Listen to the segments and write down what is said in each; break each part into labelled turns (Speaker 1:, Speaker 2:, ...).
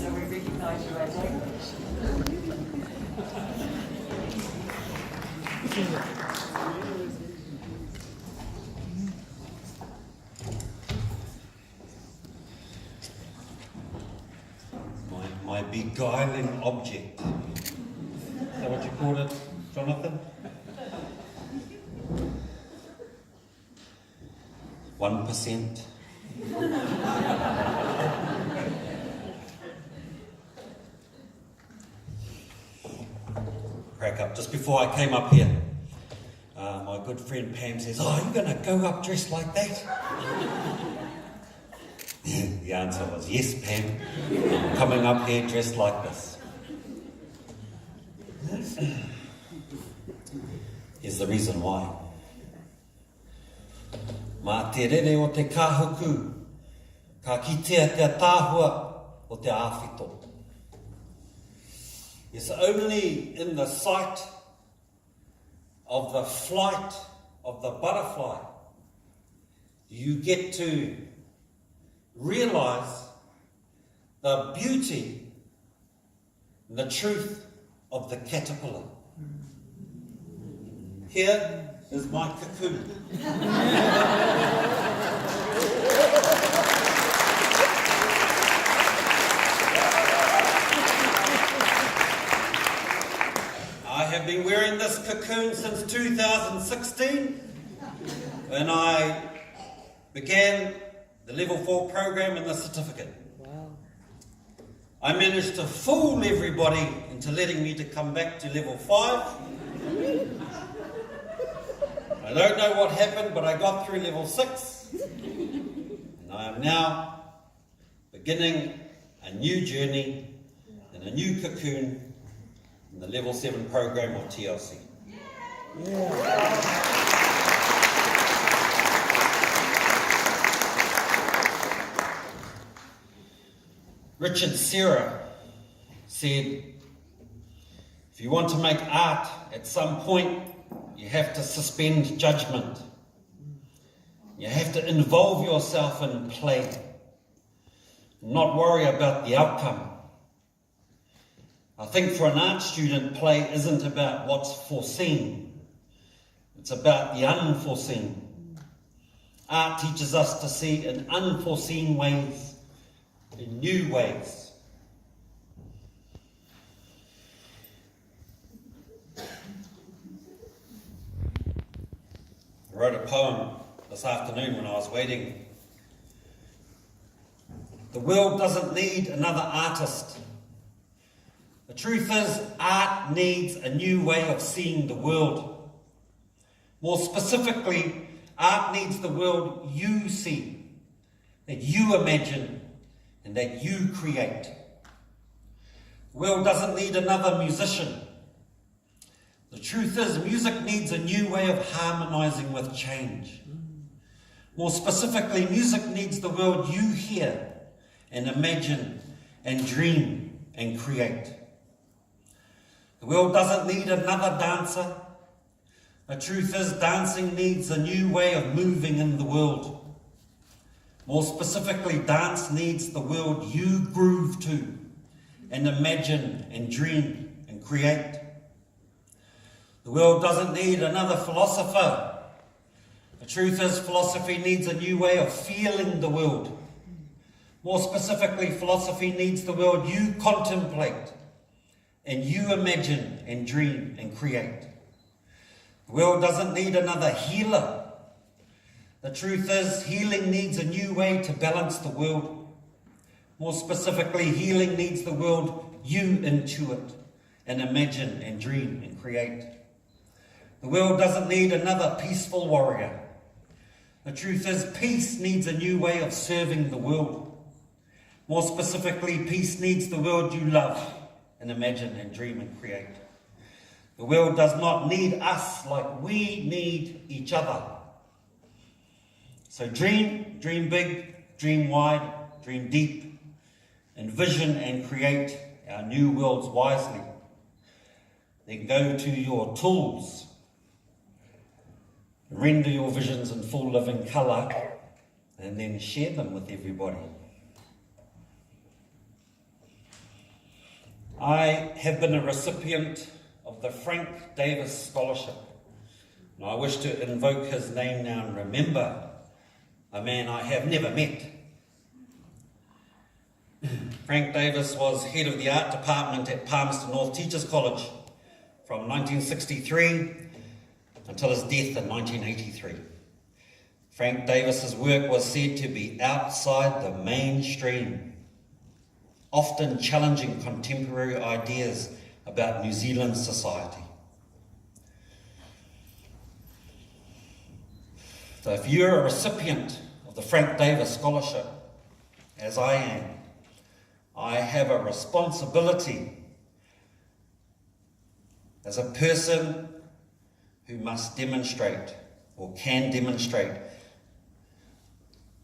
Speaker 1: so we recognise you as English.
Speaker 2: My beguiling object. Is that what you called it, Jonathan? 1%. Crack up. Just before I came up here, my good friend Pam says, "Oh, are you going to go up dressed like that?" The answer was, "Yes, Pam, I'm coming up here dressed like this." Here's the reason why. Mā te rere o te kāhuku, ka kitea te tāhua o te āwhito. It's only in the sight of the flight of the butterfly do you get to realise the beauty and the truth of the caterpillar. Here is my cocoon. I have been wearing this cocoon since 2016 when I began the Level 4 program and the certificate.
Speaker 3: Wow.
Speaker 2: I managed to fool everybody into letting me to come back to Level 5. I don't know what happened, but I got through Level 6. And I am now beginning a new journey in a new cocoon in the Level 7 program of TLC.
Speaker 3: Yeah.
Speaker 2: Richard Serra said, if you want to make art, at some point you have to suspend judgment. You have to involve yourself in play, not worry about the outcome. I think for an art student, play isn't about what's foreseen. It's about the unforeseen. Art teaches us to see in unforeseen ways, in new ways. I wrote a poem this afternoon when I was waiting. The world doesn't need another artist. The truth is, art needs a new way of seeing the world. More specifically, art needs the world you see, that you imagine, and that you create. The world doesn't need another musician. The truth is, music needs a new way of harmonizing with change. More specifically, music needs the world you hear and imagine and dream and create. The world doesn't need another dancer. The truth is, dancing needs a new way of moving in the world. More specifically, dance needs the world you groove to and imagine and dream and create. The world doesn't need another philosopher. The truth is, philosophy needs a new way of feeling the world. More specifically, philosophy needs the world you contemplate and you imagine and dream and create. The world doesn't need another healer. The truth is, healing needs a new way to balance the world. More specifically, healing needs the world you intuit and imagine and dream and create. The world doesn't need another peaceful warrior. The truth is, peace needs a new way of serving the world. More specifically, peace needs the world you love and imagine and dream and create. The world does not need us like we need each other. So dream big, dream wide, dream deep, envision and create our new worlds wisely. Then go to your tools, render your visions in full living colour, and then share them with everybody. I have been a recipient of the Frank Davis Scholarship, and I wish to invoke his name now and remember a man I have never met. Frank Davis was head of the art department at Palmerston North Teachers College from 1963 until his death in 1983. Frank Davis's work was said to be outside the mainstream, often challenging contemporary ideas about New Zealand society. So if you're a recipient of the Frank Davis Scholarship, as I am, I have a responsibility as a person who must demonstrate or can demonstrate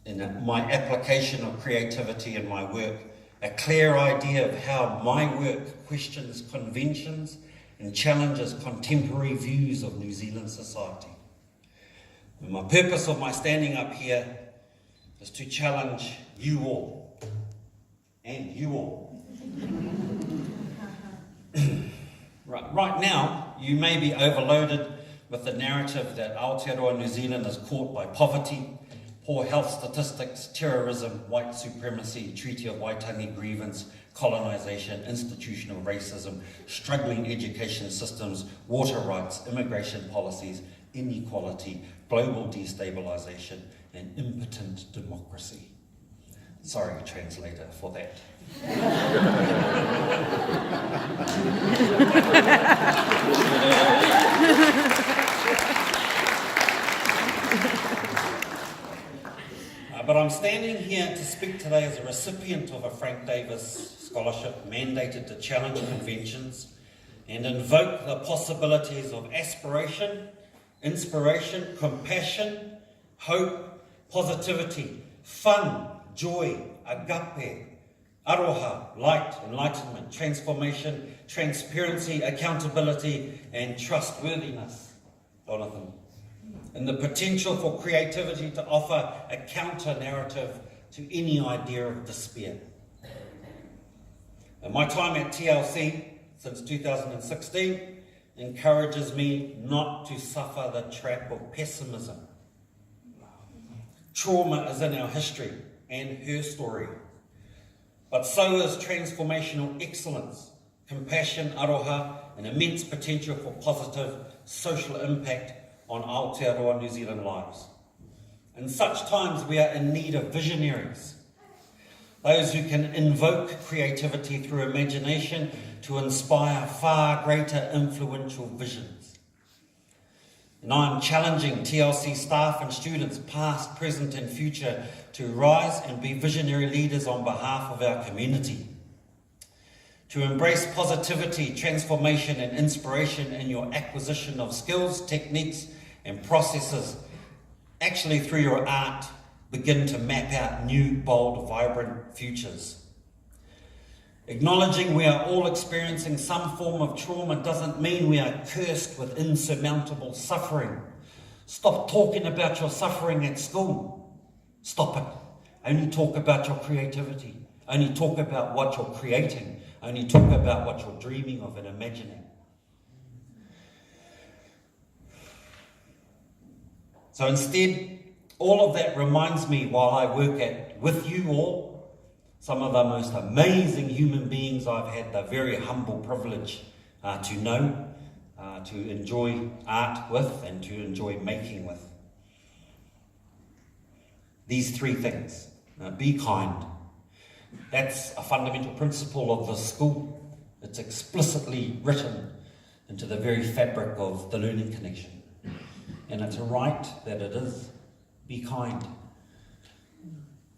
Speaker 2: in my application of creativity in my work a clear idea of how my work questions conventions and challenges contemporary views of New Zealand society. And my purpose of my standing up here is to challenge you all, and you all. Right now, you may be overloaded with the narrative that Aotearoa New Zealand is caught by poverty, poor health statistics, terrorism, white supremacy, Treaty of Waitangi grievance, colonisation, institutional racism, struggling education systems, water rights, immigration policies, inequality, global destabilisation, and impotent democracy. Sorry, translator, for that. But I'm standing here to speak today as a recipient of a Frank Davis Scholarship mandated to challenge conventions and invoke the possibilities of aspiration, inspiration, compassion, hope, positivity, fun, joy, agape, aroha, light, enlightenment, transformation, transparency, accountability, and trustworthiness, Jonathan. And the potential for creativity to offer a counter-narrative to any idea of despair. And my time at TLC since 2016 encourages me not to suffer the trap of pessimism. Trauma is in our history and her story, but so is transformational excellence, compassion, aroha, and immense potential for positive social impact on Aotearoa New Zealand lives. In such times we are in need of visionaries, those who can invoke creativity through imagination to inspire far greater influential visions. And I am challenging TLC staff and students, past, present and future, to rise and be visionary leaders on behalf of our community. To embrace positivity, transformation and inspiration in your acquisition of skills, techniques and processes. Actually, through your art, begin to map out new, bold, vibrant futures. Acknowledging we are all experiencing some form of trauma doesn't mean we are cursed with insurmountable suffering. Stop talking about your suffering at school. Stop it. Only talk about your creativity. Only talk about what you're creating. Only talk about what you're dreaming of and imagining. So instead, all of that reminds me while I work with you all, some of the most amazing human beings I've had the very humble privilege to know, to enjoy art with and to enjoy making with. These three things. Be kind. That's a fundamental principle of the school. It's explicitly written into the very fabric of the learning connection. And it's a right that it is. Be kind.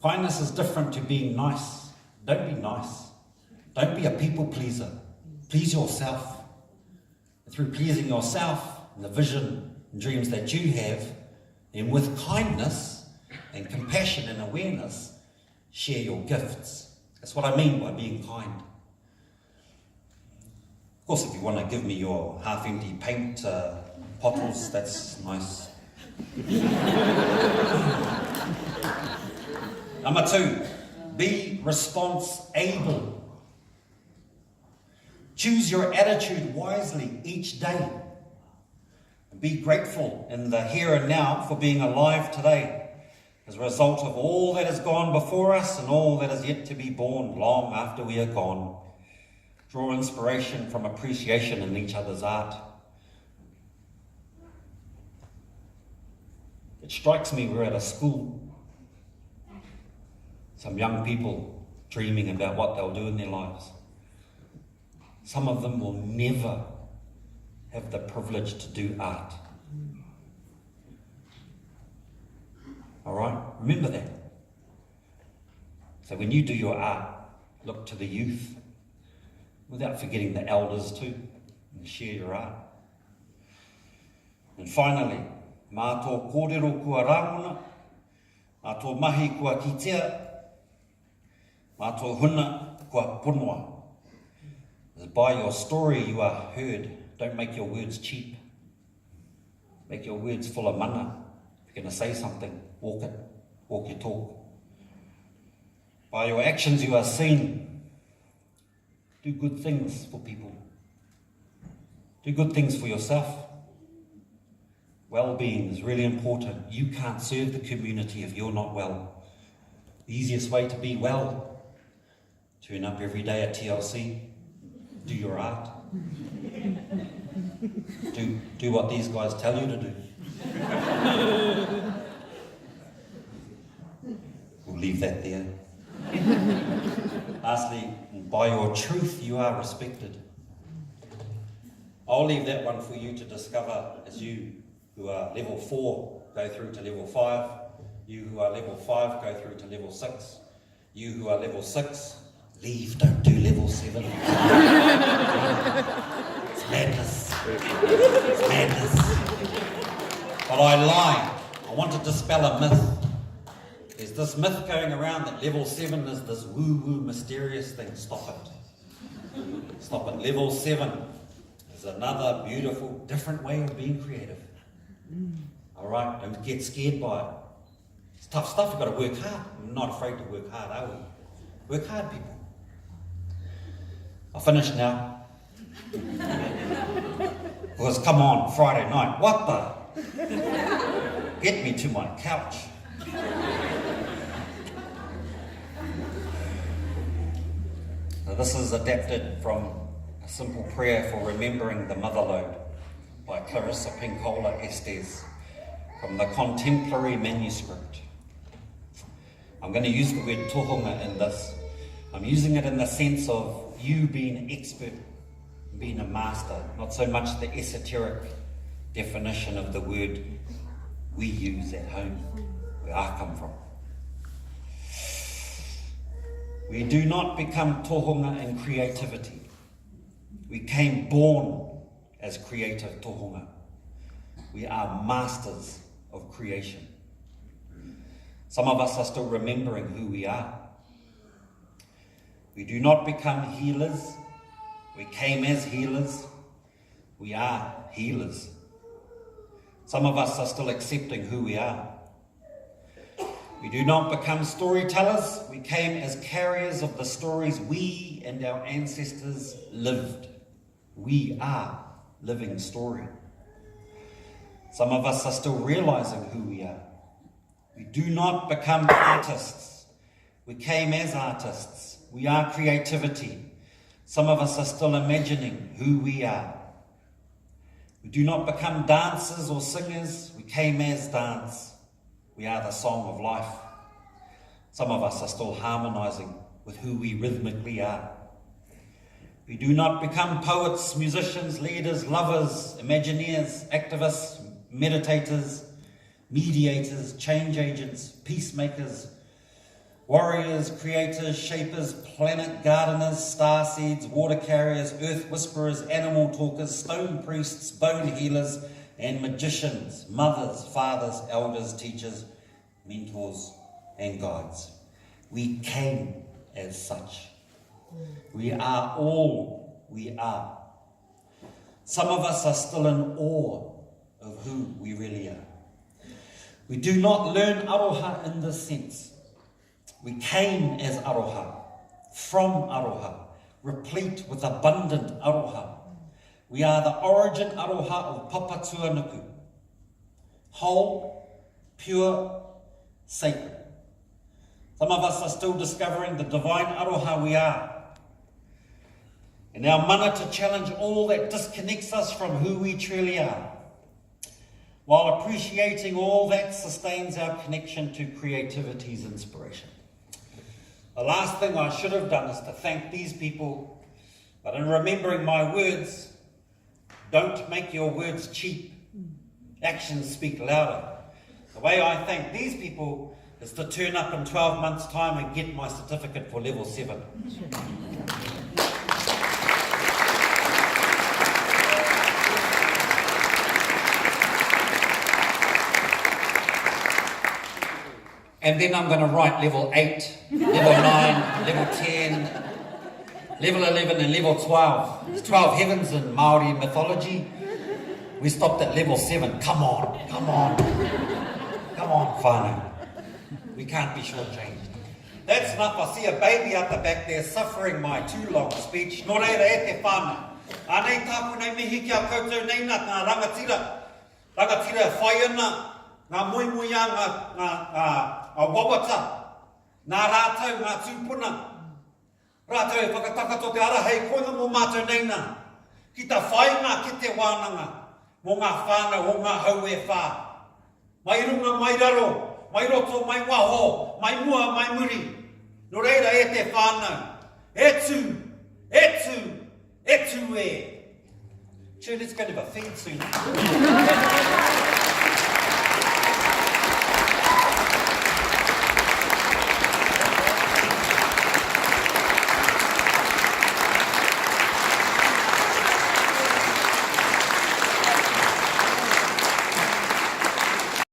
Speaker 2: Kindness is different to being nice. Don't be nice. Don't be a people pleaser. Please yourself. And through pleasing yourself and the vision and dreams that you have, and with kindness and compassion and awareness, share your gifts. That's what I mean by being kind. Of course, if you want to give me your half-empty paint bottles, that's nice. Number 2, be response-able. Choose your attitude wisely each day. Be grateful in the here and now for being alive today as a result of all that has gone before us and all that is yet to be born long after we are gone. Draw inspiration from appreciation in each other's art. It strikes me we're at a school. Some young people dreaming about what they'll do in their lives. Some of them will never have the privilege to do art. All right? Remember that. So when you do your art, look to the youth, without forgetting the elders too, and share your art. And finally, mā tō kōrero kua rāngona, mā tō mahi kua kitea, mā tō huna kua punua. By your story you are heard. Don't make your words cheap. Make your words full of mana. If you're going to say something, walk it. Walk your talk. By your actions you are seen. Do good things for people. Do good things for yourself. Well-being is really important. You can't serve the community if you're not well. The easiest way to be well, turn up every day at TLC. Do your art. Do what these guys tell you to do. We'll leave that there. Lastly, by your truth you are respected. I'll leave that one for you to discover as you who are level 4 go through to level 5. You who are level 5 go through to level 6. You who are level 6, leave, don't do level 7. It's madness. It's madness. But I lie. I want to dispel a myth. There's this myth going around that level 7 is this woo-woo mysterious thing. Stop it. Stop it. Level 7 is another beautiful, different way of being creative. All right? Don't get scared by it. It's tough stuff. You've got to work hard. We're not afraid to work hard, are we? Work hard, people. I'll finish now. Because come on, Friday night, what the? Get me to my couch. So this is adapted from A Simple Prayer for Remembering the Motherlode by Clarissa Pinkola Estes from the Contemporary Manuscript. I'm going to use the word tohunga in this. I'm using it in the sense of you being an expert, being a master, not so much the esoteric definition of the word we use at home, where I come from. We do not become tohunga in creativity. We came born as creative tohunga. We are masters of creation. Some of us are still remembering who we are. We do not become healers. We came as healers. We are healers. Some of us are still accepting who we are. We do not become storytellers. We came as carriers of the stories we and our ancestors lived. We are living story. Some of us are still realizing who we are. We do not become artists. We came as artists. We are creativity. Some of us are still imagining who we are. We do not become dancers or singers. We came as dance. We are the song of life. Some of us are still harmonizing with who we rhythmically are. We do not become poets, musicians, leaders, lovers, imagineers, activists, meditators, mediators, change agents, peacemakers, warriors, creators, shapers, planet gardeners, star seeds, water carriers, earth whisperers, animal talkers, stone priests, bone healers, and magicians, mothers, fathers, elders, teachers, mentors, and guides. We came as such. We are all we are. Some of us are still in awe of who we really are. We do not learn aroha in this sense. We came as aroha, from aroha. replete with abundant aroha. We are the origin aroha of Papa Tuanuku. Whole, pure, sacred. Some of us are still discovering the divine aroha we are. And our mana to challenge all that disconnects us from who we truly are, while appreciating all that sustains our connection to creativity's inspiration. The last thing I should have done is to thank these people, but in remembering my words, don't make your words cheap. Actions speak louder. The way I thank these people is to turn up in 12 months' time and get my certificate for level 7. And then I'm going to write level 8, level 9, level 10, level 11 and level 12. There's 12 heavens in Māori mythology. We stopped at level 7. Come on, come on. Come on, whānau. We can't be shortchanged. That's enough. I see a baby out the back there suffering my too long speech. Nō reira e te whānau. Anei tāpu nei mihi kia koutou nei nā rangatira. Rangatira whai ana. Ngā moimoia ngā wawata. Ngā rātau, ngā tūpuna. Rātau e whakatakato te ara hei koinga mō mātou nei nā. Ki ta whainga ki te wānanga. Mō ngā whānau o ngā hau e whā. Mai runga, mai raro. Mai roto, mai waho, mai mua, mai muri. Nō reira e te whānau. Etu, etu, etu e. Sure, let's go to a feed soon.